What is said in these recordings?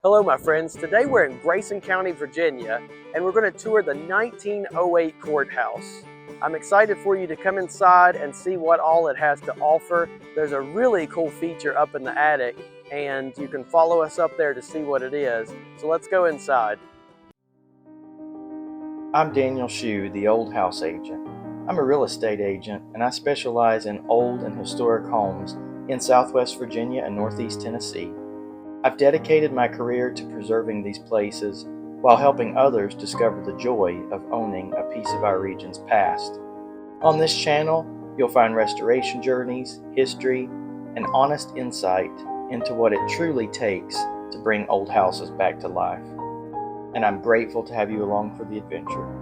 Hello, my friends. Today we're in Grayson County, Virginia, and we're going to tour the 1908 courthouse. I'm excited for you to come inside and see what all it has to offer. There's a really cool feature up in the attic, and you can follow us up there to see what it is. So let's go inside. I'm Daniel Shew, the Old House Agent. I'm a real estate agent, and I specialize in old and historic homes in Southwest Virginia and Northeast Tennessee. I've dedicated my career to preserving these places while helping others discover the joy of owning a piece of our region's past. On this channel, you'll find restoration journeys, history, and honest insight into what it truly takes to bring old houses back to life. And I'm grateful to have you along for the adventure.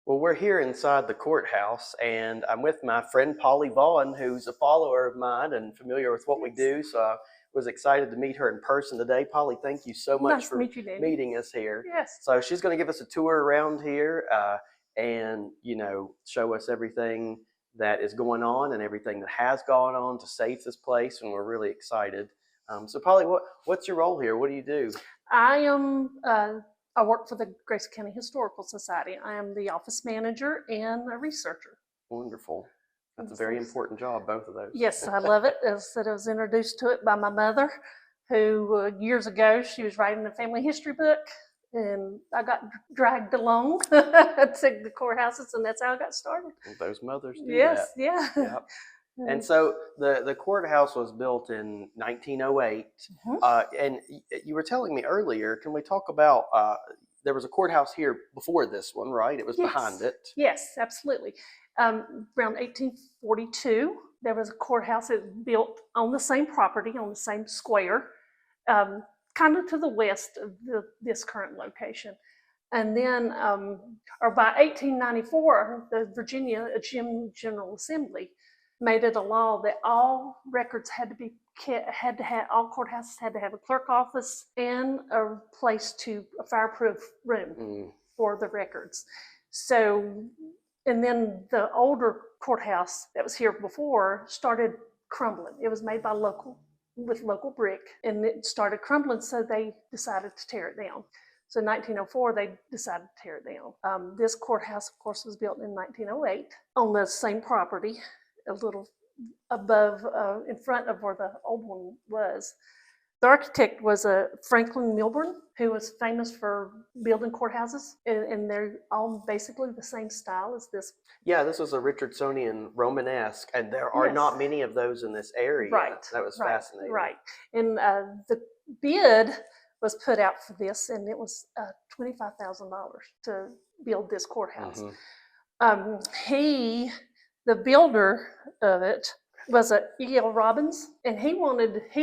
Well, we're here inside the courthouse, and I'm with my friend Polly Vaughn, who's a follower of mine and familiar with what we do. So I was excited to meet her in person today. Polly, thank you so much Nice for to meet you, Danny. meeting us here. Yes. So she's going to give us a tour around here and, show us everything that is going on and everything that has gone on to save this place, and we're really excited. So Polly, what's your role here? What do you do? I work for the Grayson County Historical Society. I am the office manager and a researcher. Wonderful. That's a very important job, both of those. Yes, I love it. As I was introduced to it by my mother, who years ago, she was writing a family history book, and I got dragged along to the courthouses, and that's how I got started. Well, those mothers do Yes, that. yeah. Yep. And so the courthouse was built in 1908, and you were telling me earlier. Can we talk about there was a courthouse here before this one, right? It was behind it. Yes, absolutely. Around 1842, there was a courthouse that was built on the same property, on the same square, kind of to the west of this current location. And then, or by 1894, the Virginia General Assembly made it a law that all records had to have all courthouses had to have a clerk office and a fireproof room for the records. So, and then the older courthouse that was here before started crumbling. It was made with local brick, and it started crumbling, so they decided to tear it down. So in 1904, they decided to tear it down. This courthouse, of course, was built in 1908 on the same property, a little above, in front of where the old one was. The architect was Franklin Milburn, who was famous for building courthouses, and they're all basically the same style as this. Yeah, this was a Richardsonian Romanesque, and there are not many of those in this area. Right. That was fascinating. Right. And the bid was put out for this, and it was $25,000 to build this courthouse. The builder of it was E.L. Robbins, and he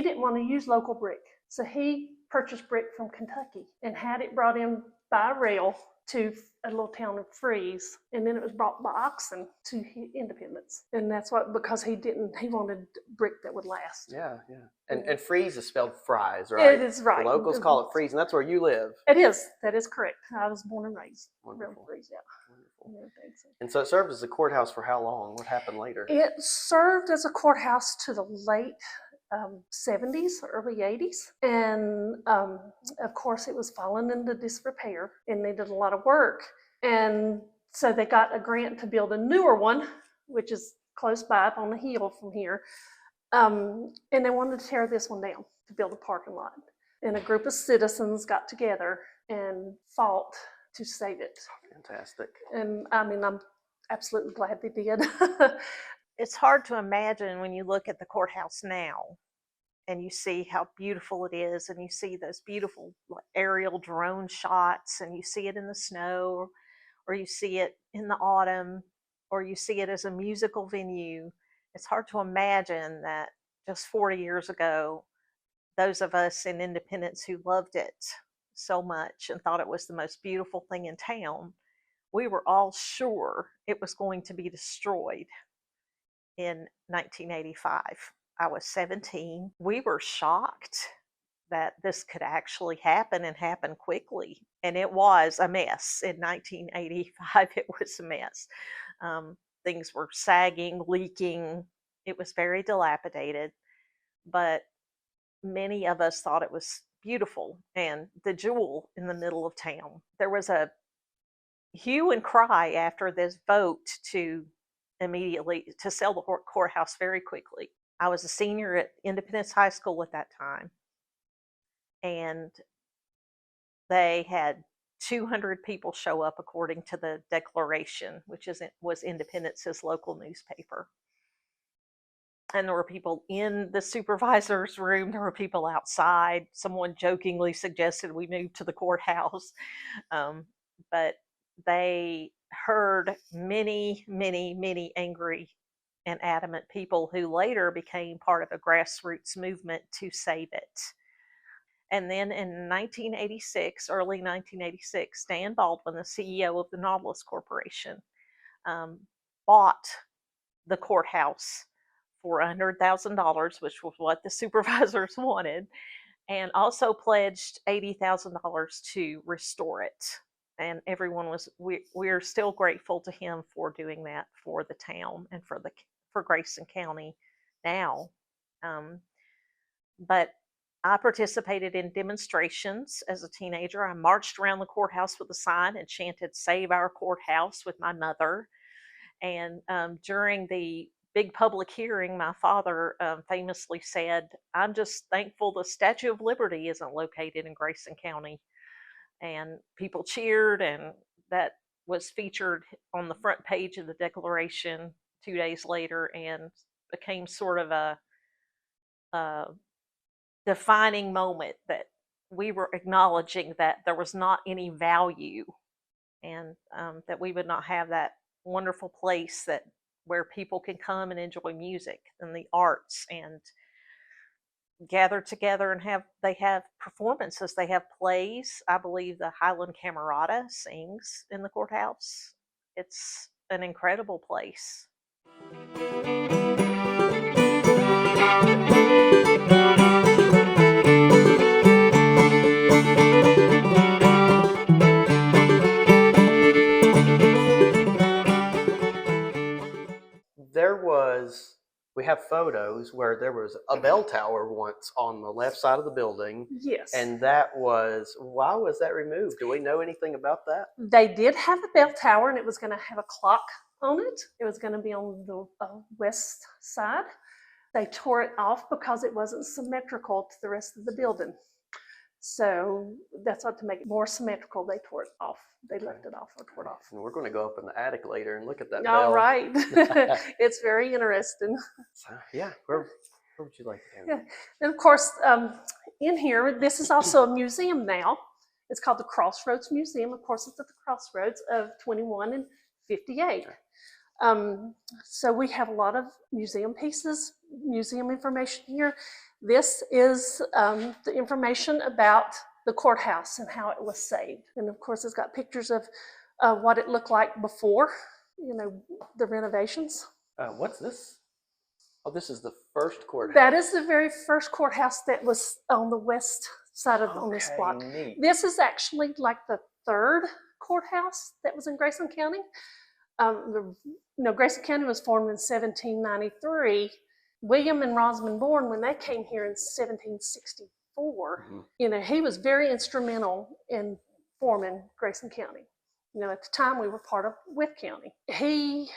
didn't want to use local brick. So he purchased brick from Kentucky and had it brought in by rail to a little town of Fries, and then it was brought by oxen to Independence. And that's because he wanted brick that would last. Yeah. And Fries is spelled fries, right? It is right. The locals call it Fries, and that's where you live. It is. That is correct. I was born and raised. Wonderful. Fries, yeah. And so it served as a courthouse for how long? What happened later? It served as a courthouse to the late 70s, early 80s. And of course, it was falling into disrepair and needed a lot of work. And so they got a grant to build a newer one, which is close by up on the hill from here. And they wanted to tear this one down to build a parking lot. And a group of citizens got together and fought to save it. Fantastic. And I mean, I'm absolutely glad they did. It's hard to imagine when you look at the courthouse now and you see how beautiful it is, and you see those beautiful aerial drone shots, and you see it in the snow, or you see it in the autumn, or you see it as a musical venue. It's hard to imagine that just 40 years ago, those of us in Independence who loved it so much and thought it was the most beautiful thing in town, we were all sure it was going to be destroyed in 1985. I was 17. We were shocked that this could actually happen and happen quickly. And it was a mess. In 1985, it was a mess. Things were sagging, leaking. It was very dilapidated. But many of us thought it was beautiful and the jewel in the middle of town. There was a hue and cry after this vote to sell the courthouse very quickly. I was a senior at Independence High School at that time, and they had 200 people show up according to the Declaration, which was Independence's local newspaper. And there were people in the supervisor's room, there were people outside. Someone jokingly suggested we move to the courthouse. But they heard many, many, many angry and adamant people who later became part of a grassroots movement to save it. And then in 1986, early 1986, Dan Baldwin, the CEO of the Wallace Corporation, bought the courthouse for $100,000, which was what the supervisors wanted, and also pledged $80,000 to restore it. And we're still grateful to him for doing that for the town and for Grayson County now. But I participated in demonstrations as a teenager. I marched around the courthouse with a sign and chanted "Save Our Courthouse" with my mother. And during the big public hearing, my father famously said, "I'm just thankful the Statue of Liberty isn't located in Grayson County." And people cheered, and that was featured on the front page of the Declaration 2 days later and became sort of a defining moment that we were acknowledging that there was not any value, and that we would not have that wonderful place where people can come and enjoy music and the arts and gather together and they have performances. They have plays. I believe the Highland Camerata sings in the courthouse. It's an incredible place. We have photos where there was a bell tower once on the left side of the building. Yes. And why was that removed? Do we know anything about that? They did have a bell tower, and it was going to have a clock on it. It was going to be on the west side. They tore it off because it wasn't symmetrical to the rest of the building. So that's what, to make it more symmetrical, they tore it off. They left it off or tore it off. And we're going to go up in the attic later and look at that bell. All right. It's very interesting. So, yeah, where would you like to go? Yeah. And of course, in here, this is also a museum now. It's called the Crossroads Museum. Of course, it's at the crossroads of 21 and 58. So we have a lot of museum pieces, museum information here. This is the information about the courthouse and how it was saved. And of course, it's got pictures of what it looked like before, the renovations. What's this? Oh, this is the first courthouse. That is the very first courthouse that was on the west side on this block. Neat. This is actually like the third courthouse that was in Grayson County. Grayson County was formed in 1793. William and Rosamond Bourne, when they came here in 1764, he was very instrumental in forming Grayson County. At the time we were part of Wythe County. He,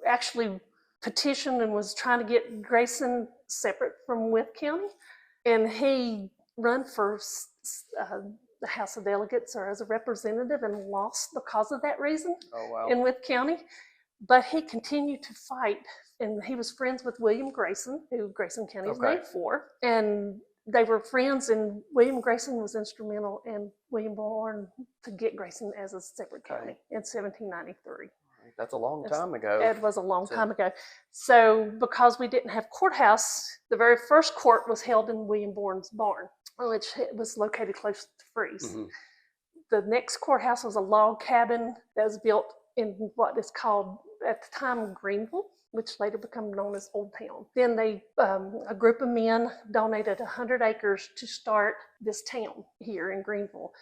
actually petitioned and was trying to get Grayson separate from Wythe County, and he ran for the House of Delegates or as a representative and lost because of that reason. Oh, wow. In Wythe County. But he continued to fight, and he was friends with William Grayson, who Grayson County is named for. And they were friends, and William Grayson was instrumental in William Bourne to get Grayson as a separate county in 1793. That's a long time ago. It was a long time ago. So because we didn't have courthouse, the very first court was held in William Bourne's barn, which was located close to Freeze. The next courthouse was a log cabin that was built in what is called at the time Greenville, which later became known as Old Town. Then a group of men donated 100 acres to start this town here in Greenville.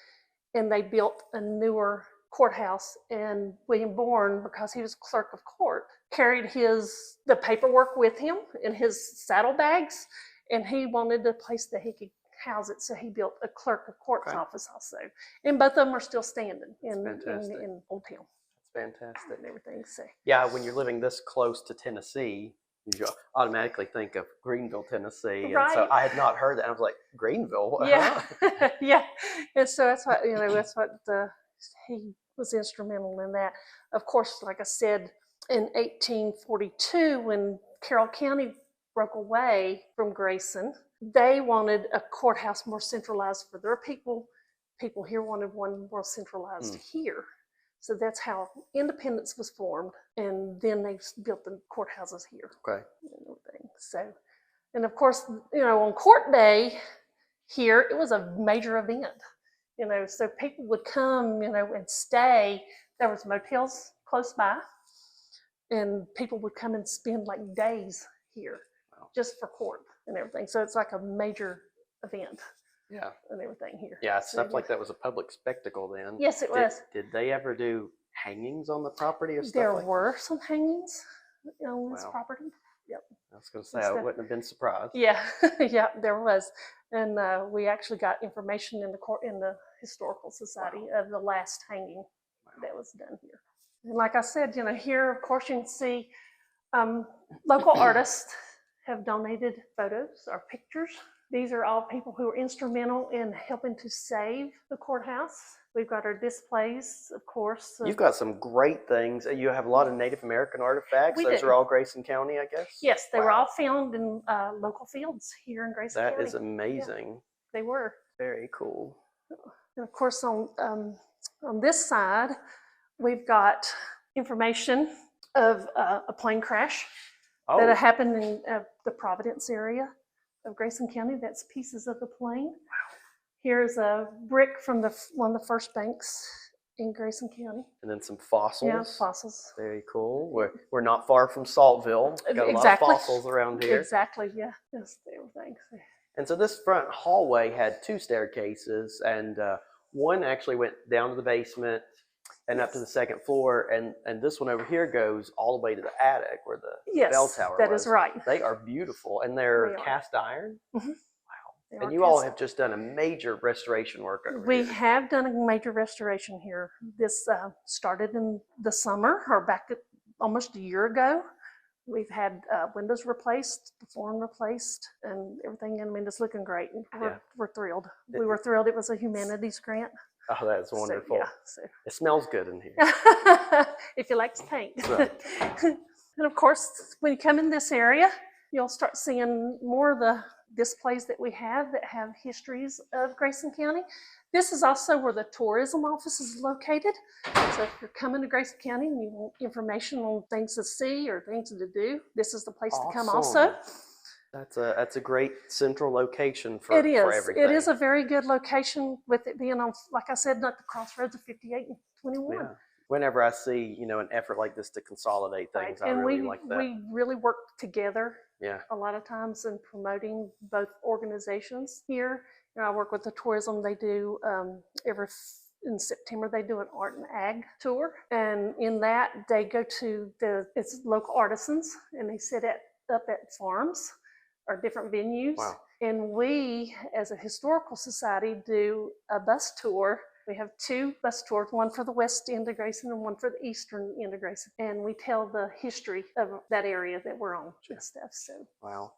And they built a newer courthouse, and William Bourne, because he was clerk of court, carried the paperwork with him in his saddlebags and he wanted a place that he could house it, so he built a clerk of court's office also. And both of them are still standing in Old Town. That's fantastic. And everything. So yeah, when you're living this close to Tennessee, you automatically think of Greenville, Tennessee. And so Right. I had not heard that. I was like, Greenville? yeah, yeah. And so that's what he was instrumental in that. Of course, like I said, in 1842, when Carroll County broke away from Grayson, they wanted a courthouse more centralized for their people. People here wanted one more centralized here. So that's how Independence was formed, and then they built the courthouses here. Okay. And everything. So, and of course, on court day here, it was a major event. So people would come, and stay. There was motels close by, and people would come and spend like days here, just for court and everything. So it's like a major event. Yeah. And everything here. Yeah, So stuff like that was a public spectacle then. Yes, it was. Did they ever do hangings on the property or stuff There like were some hangings on this Wow. property. Yep. that? I was going to say, I wouldn't have been surprised. Yeah, yeah, there was. And we actually got information in the Historical Society of the last hanging that was done here. And like I said, here, of course, you can see local artists have donated photos or pictures. These are all people who are instrumental in helping to save the courthouse. We've got our displays, of course. You've got some great things. You have a lot of Native American artifacts. We Those do. are all Grayson County, I guess? Yes, they were Wow. all found in local fields here in Grayson County. That is amazing. They were. Very cool. And of course, on this side, we've got information of a plane crash that happened in the Providence area of Grayson County. That's pieces of the plane. Wow. Here's a brick from one of the first banks in Grayson County. And then some fossils. Yeah, fossils. Very cool. We're not far from Saltville. Got a lot of fossils around here. Exactly, yeah. That's everything. And so this front hallway had two staircases, and one actually went down to the basement and up to the second floor, and this one over here goes all the way to the attic where the bell tower was. That is right. They are beautiful, and they're cast iron. Mm-hmm. Wow. And you all have just done a major restoration work over We here. have done a major restoration here. This started in the summer, or back almost a year ago. We've had windows replaced, the flooring replaced, and everything. I mean, it's looking great. We're thrilled. We were thrilled. It was a humanities grant. Oh, that's wonderful. So. It smells good in here. If you like to paint. Right. And of course, when you come in this area, you'll start seeing more of the displays that we have that have histories of Grayson County. This is also where the tourism office is located. So if you're coming to Grayson County and you want information on things to see or things to do, this is the place to come also. That's a great central location for everything. It is a very good location, with it being on, like I said, not the crossroads of 58 and 21. Yeah. Whenever I see, an effort like this to consolidate things, I really like that. We really work together. Yeah. A lot of times in promoting both organizations here. I work with the tourism. They do in September, they do an art and ag tour. And in that, they go to it's local artisans, and they sit up at farms or different venues. Wow. And we, as a historical society, do a bus tour. We have two bus tours, one for the west end of Grayson and one for the eastern end of Grayson. And we tell the history of that area that we're on and stuff. So. Wow.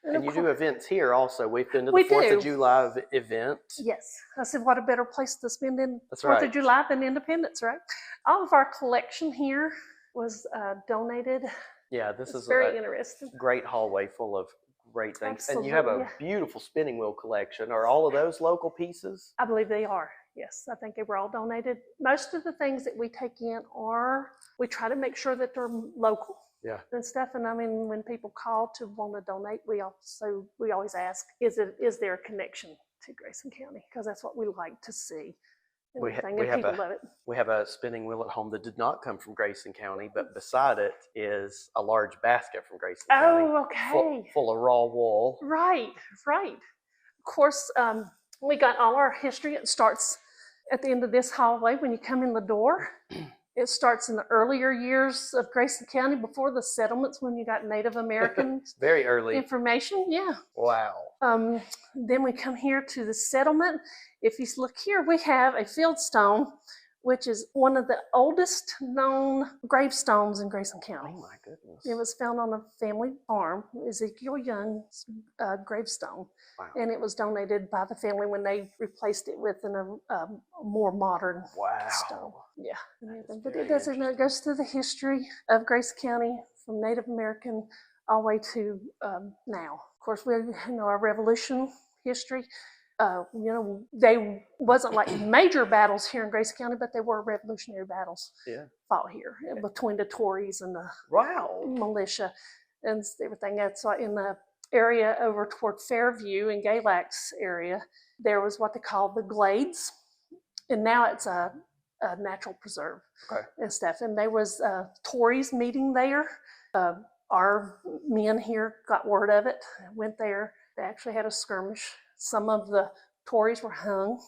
And you do events here also. We've been to the 4th of July event. Yes. I said, what a better place to spend in That's 4th right. of July than Independence, right? All of our collection here was donated. Yeah, this is very interesting. Great hallway full of great things. Absolutely, and you have a beautiful spinning wheel collection. Are all of those local pieces? I believe they are. Yes, I think they were all donated. Most of the things that we take in we try to make sure that they're local. Yeah. And stuff. And I mean, when people call to want to donate, we always ask, is there a connection to Grayson County? Because that's what we like to see. We people love it. We have a spinning wheel at home that did not come from Grayson County, but beside it is a large basket from Grayson County. Oh, okay. Full of raw wool. Right. Of course, we got all our history. It starts at the end of this hallway when you come in the door. It starts in the earlier years of Grayson County before the settlements when you got Native American Very early. information. Yeah. Wow. Then we come here to the settlement. If you look here, we have a fieldstone, which is one of the oldest known gravestones in Grayson County. Oh my goodness. It was found on a family farm, Ezekiel Young's gravestone. Wow. And it was donated by the family when they replaced it with a more modern stone. Yeah. But it does, it goes through the history of Grayson County from Native American all the way to now. Of course, we know our Revolution history. They wasn't like major battles here in Grayson County, but they were revolutionary battles fought here between the Tories and the militia and everything. That's in the area over toward Fairview and Galax area. There was what they called the Glades, and now it's a natural preserve and stuff. And there was Tories meeting there. Our men here got word of it, went there. They actually had a skirmish. Some of the Tories were hung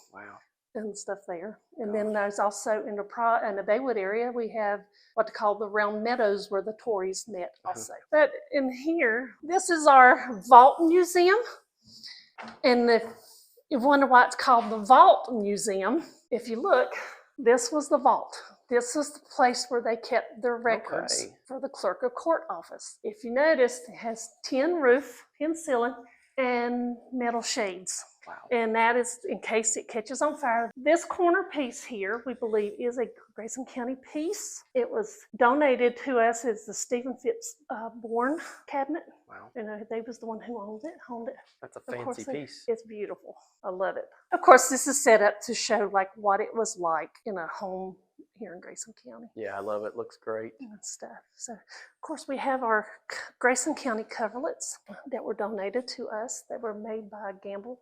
and stuff there. And then there's also in the Baywood area, we have what they call the Round Meadows where the Tories met also. But in here, this is our Vault Museum. And if you wonder why it's called the Vault Museum, if you look, this was the vault. This is the place where they kept their records for the clerk of court office. If you notice, it has tin roof, tin ceiling, and metal shades. Wow. And that is in case it catches on fire. This corner piece here, we believe, is a Grayson County piece. It was donated to us as the Stephen Phipps Bourne cabinet. Wow. And they was the one who owned it. That's a fancy piece. It's beautiful. I love it. Of course, this is set up to show like what it was like in a home here in Grayson County. Yeah, I love it. Looks great. And stuff. So, of course, we have our Grayson County coverlets that were donated to us. They were made by a Gamble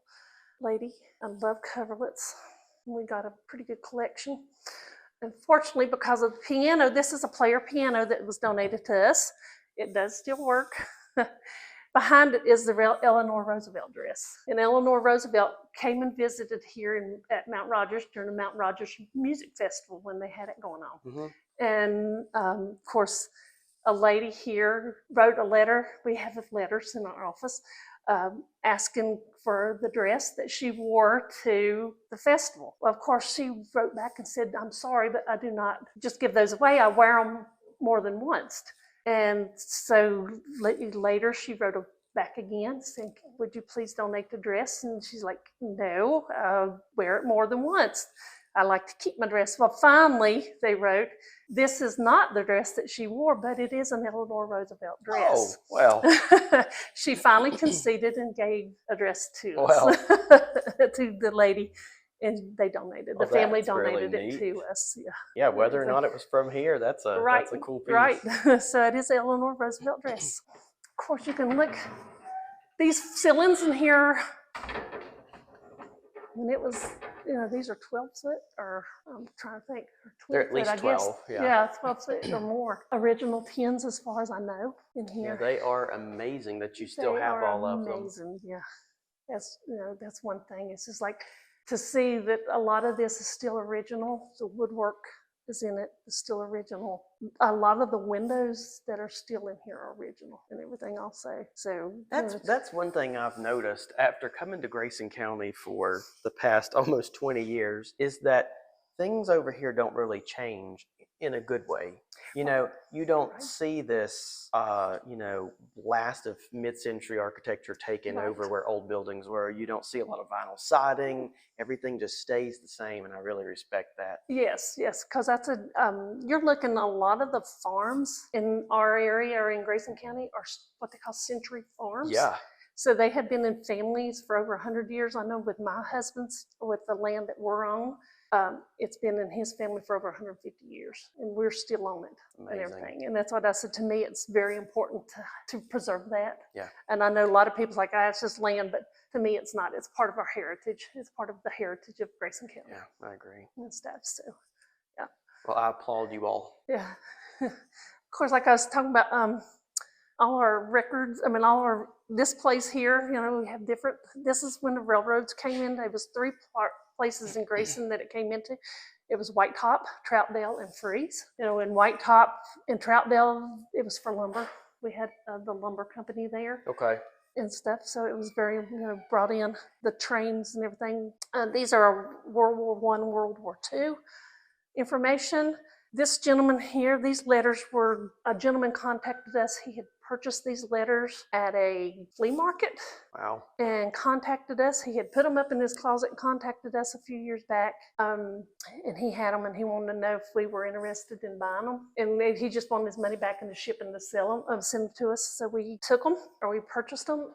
lady. I love coverlets. We got a pretty good collection. Unfortunately, because of the piano, this is a player piano that was donated to us. It does still work. Behind it is the Eleanor Roosevelt dress. And Eleanor Roosevelt came and visited here at Mount Rogers during the Mount Rogers Music Festival when they had it going on. Mm-hmm. And of course, a lady here wrote a letter. We have letters in our office asking for the dress that she wore to the festival. Well, of course, she wrote back and said, "I'm sorry, but I do not just give those away. I wear them more than once." And so later she wrote back again saying, "Would you please donate the dress?" And she's like, "No, I'll wear it more than once. I like to keep my dress." Well, finally they wrote, "This is not the dress that she wore, but it is an Eleanor Roosevelt dress." Oh, well. She finally conceded and gave a dress to us, to the lady. And they donated. The family donated it to us. Yeah, whether or not it was from here, that's a cool piece. Right. So it is Eleanor Roosevelt dress. Of course, you can look. These ceilings in here, when it was, these are 12 foot, or I'm trying to think. They're at least 12. Yeah, 12 foot or more. Original tins, as far as I know, in here. Yeah, they are amazing that you still have all of them. Amazing. Yeah, that's one thing. It's just like, to see that a lot of this is still original. The woodwork is in it, is still original. A lot of the windows that are still in here are original and everything also. So that's one thing I've noticed after coming to Grayson County for the past almost 20 years is that things over here don't really change in a good way. You don't see this, blast of mid-century architecture taking over where old buildings were. You don't see a lot of vinyl siding. Everything just stays the same, and I really respect that. Yes, because that's you're looking, a lot of the farms in our area or in Grayson County are what they call century farms. Yeah. So they have been in families for over 100 years. I know with my husband's, with the land that we're on, it's been in his family for over 150 years, and we're still on it. Amazing. And everything. And that's what I said. To me, it's very important to preserve that. Yeah. And I know a lot of people's like, it's just land, but to me, it's not. It's part of our heritage. It's part of the heritage of Grayson County. Yeah, I agree. And stuff. So, yeah. Well, I applaud you all. Yeah. Of course, like I was talking about, all our records. This place here. We have different. This is when the railroads came in. There was 3 places in Grayson that it came into. It was White Top, Troutdale, and Freeze. You know, in White Top and Troutdale, it was for lumber. We had the lumber company there. Okay. And stuff, so it was very, brought in the trains and everything. These are World War I, World War II information. This gentleman here, these letters were, a gentleman contacted us. He had purchased these letters at a flea market. Wow. And contacted us. He had put them up in his closet and contacted us a few years back. And he had them, and he wanted to know if we were interested in buying them. And he just wanted his money back into shipping to sell them, send them to us. So we took them, or we purchased them.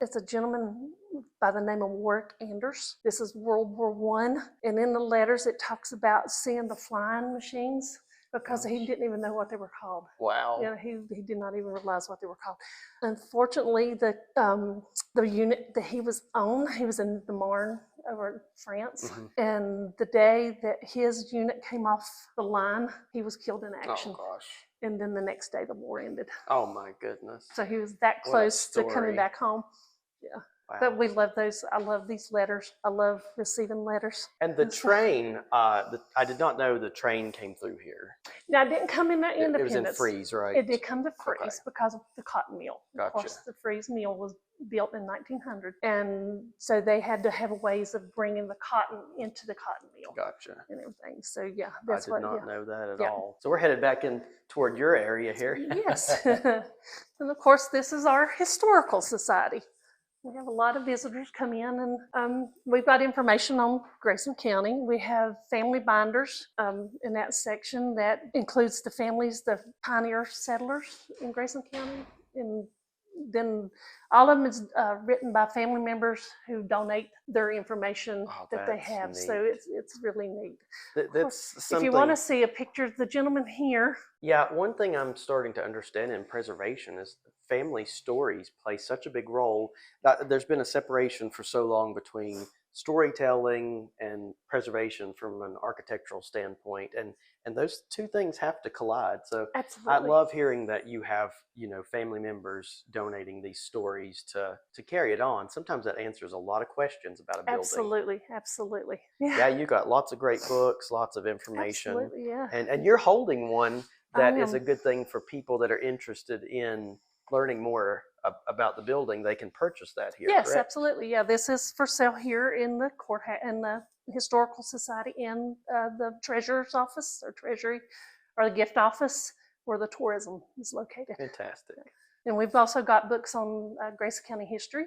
It's a gentleman by the name of Warwick Anders. This is World War I. And in the letters, it talks about seeing the flying machines, because he didn't even know what they were called. Wow. You know, he did not even realize what they were called. Unfortunately, the unit that he was on, he was in the Marne over in France. And the day that his unit came off the line, he was killed in action. Oh, gosh. And then the next day, the war ended. Oh, my goodness. So he was that close to coming back home. Yeah. Wow. But we love those. I love these letters. I love receiving letters. And the train, I did not know the train came through here. Now, it didn't come in that Independence. It was in Freeze, right? It did come to Freeze Okay. because of the cotton mill. Gotcha. Of course, the Freeze mill was built in 1900. And so they had to have ways of bringing the cotton into the cotton mill. Gotcha. And everything. So, yeah, I that's did not know that at Yeah. all. So we're headed back in toward your area here. Yes. And of course, this is our historical society. We have a lot of visitors come in, and we've got information on Grayson County. We have family binders in that section that includes the families, the pioneer settlers in Grayson County. And then all of them is written by family members who donate their information that they have. neat. So it's really neat. That's something. If you want to see a picture of the gentleman here. Yeah, one thing I'm starting to understand in preservation is family stories play such a big role. There's been a separation for so long between storytelling and preservation from an architectural standpoint, and those two things have to collide. So Absolutely. I love hearing that you have, family members donating these stories to carry it on. Sometimes that answers a lot of questions about a building. Absolutely. Yeah, you got lots of great books, lots of information. Absolutely, yeah. And you're holding one that is am. a good thing for people that are interested in learning more about the building. They can purchase that here. Yes, correct? absolutely. Yeah, this is for sale here in the courthouse, in the Historical Society, and the treasurer's office or treasury or the gift office where the tourism is located. Fantastic. And we've also got books on Grayson County history,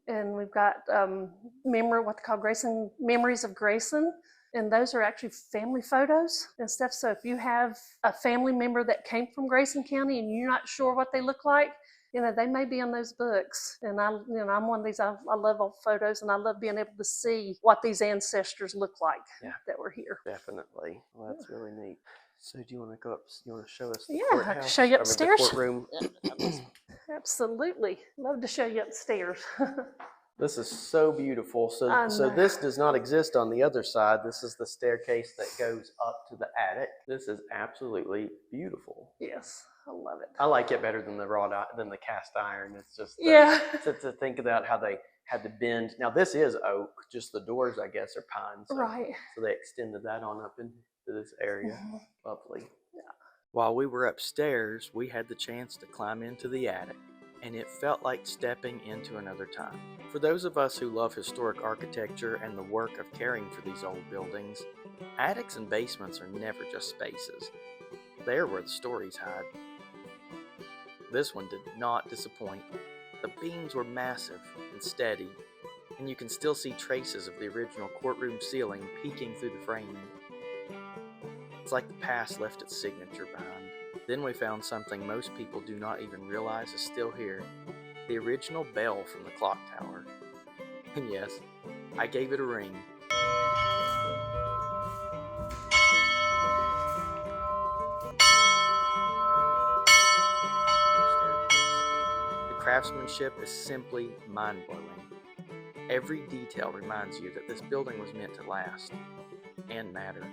and we've got what they call Grayson Memories of Grayson. And those are actually family photos and stuff. So if you have a family member that came from Grayson County and you're not sure what they look like, they may be in those books. And I'm one of these. I love old photos, and I love being able to see what these ancestors look like that were here. Definitely. Well, that's really neat. So do you want to go up? You want to show us the Yeah, I can courthouse? show you upstairs. The courtroom. Absolutely, love to show you upstairs. This is so beautiful. So this does not exist on the other side. This is the staircase that goes up to the attic. This is absolutely beautiful. Yes, I love it. I like it better than the cast iron. It's just to think about how they had to bend. Now this is oak. Just the doors, I guess, are pine. So, Right. So they extended that on up into this area. Lovely. Yeah. While we were upstairs, we had the chance to climb into the attic, and it felt like stepping into another time. For those of us who love historic architecture and the work of caring for these old buildings, attics and basements are never just spaces. They're where the stories hide. This one did not disappoint. The beams were massive and steady, and you can still see traces of the original courtroom ceiling peeking through the framing. It's like the past left its signature behind. Then we found something most people do not even realize is still here. The original bell from the clock tower. And yes, I gave it a ring. The craftsmanship is simply mind-blowing. Every detail reminds you that this building was meant to last and matter.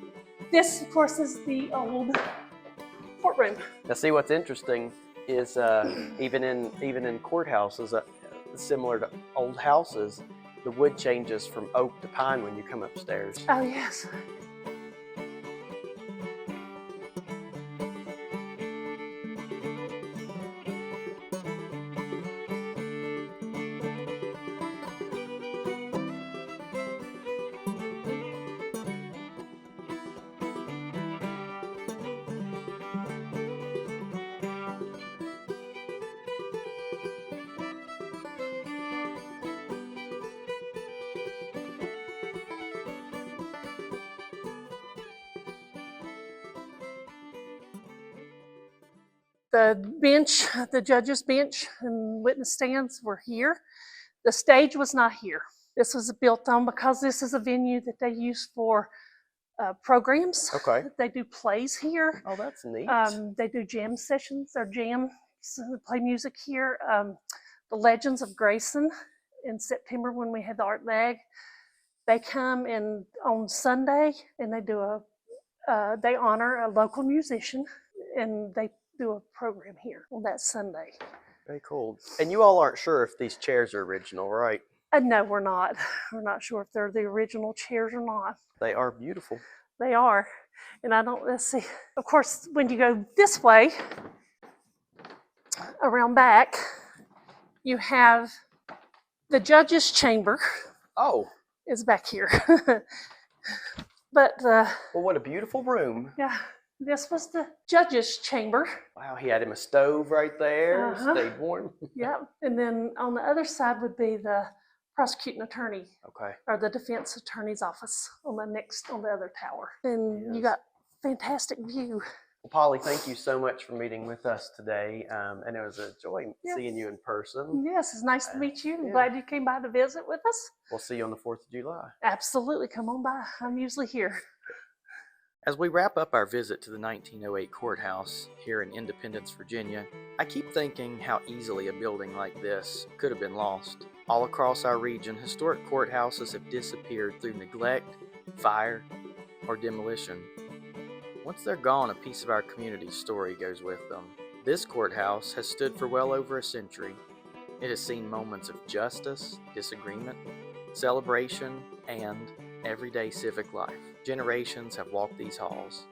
This, of course, is the old courtroom. Now, see what's interesting is even in courthouses, similar to old houses, the wood changes from oak to pine when you come upstairs. Oh, yes. The bench, the judge's bench and witness stands were here. The stage was not here. This was built on because this is a venue that they use for programs. Okay. They do plays here. Oh, that's neat. They do jam sessions or jams, play music here. The Legends of Grayson in September when we had the art bag. They come in on Sunday and they do they honor a local musician and they do a program here on that Sunday. Very cool. And you all aren't sure if these chairs are original, right? No, we're not. We're not sure if they're the original chairs or not. They are beautiful. They are. And let's see. Of course, when you go this way, around back, you have the judge's chamber Oh, is back here. But, well, what a beautiful room. yeah, this was the judge's chamber. Wow, he had him a stove right there, stayed warm. Yeah, and then on the other side would be the prosecuting attorney Okay. or the defense attorney's office on the other tower. And you Yes. got fantastic view. Well, Polly, thank you so much for meeting with us today. And it was a joy seeing you in person. Yes, it's nice to meet you. I'm yeah. glad you came by to visit with us. We'll see you on the 4th of July. Absolutely, come on by. I'm usually here. As we wrap up our visit to the 1908 courthouse here in Independence, Virginia, I keep thinking how easily a building like this could have been lost. All across our region, historic courthouses have disappeared through neglect, fire, or demolition. Once they're gone, a piece of our community's story goes with them. This courthouse has stood for well over a century. It has seen moments of justice, disagreement, celebration, and everyday civic life. Generations have walked these halls.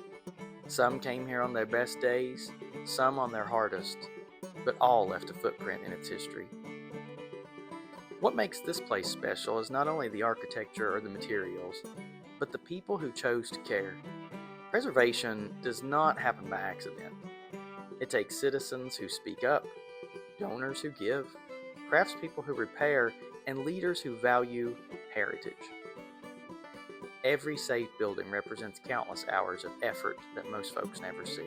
Some came here on their best days, some on their hardest, but all left a footprint in its history. What makes this place special is not only the architecture or the materials, but the people who chose to care. Preservation does not happen by accident. It takes citizens who speak up, donors who give, craftspeople who repair, and leaders who value heritage. Every safe building represents countless hours of effort that most folks never see.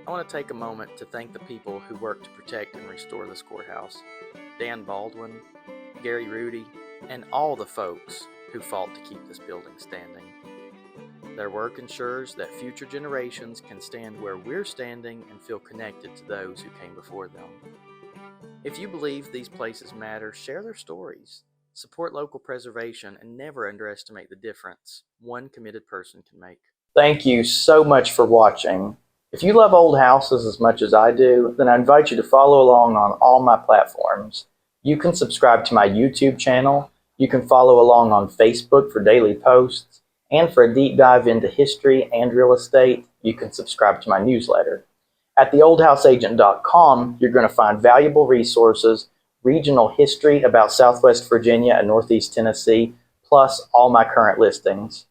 I want to take a moment to thank the people who work to protect and restore this courthouse. Dan Baldwin, Gary Rudy, and all the folks who fought to keep this building standing. Their work ensures that future generations can stand where we're standing and feel connected to those who came before them. If you believe these places matter, share their stories. Support local preservation and never underestimate the difference one committed person can make. Thank you so much for watching. If you love old houses as much as I do, then I invite you to follow along on all my platforms. You can subscribe to my YouTube channel, you can follow along on Facebook for daily posts, and for a deep dive into history and real estate, you can subscribe to my newsletter. At theoldhouseagent.com, you're going to find valuable resources, regional history about Southwest Virginia and Northeast Tennessee, plus all my current listings.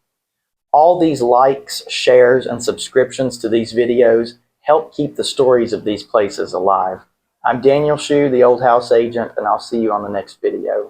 All these likes, shares, and subscriptions to these videos help keep the stories of these places alive. I'm Daniel Shew, the Old House Agent, and I'll see you on the next video.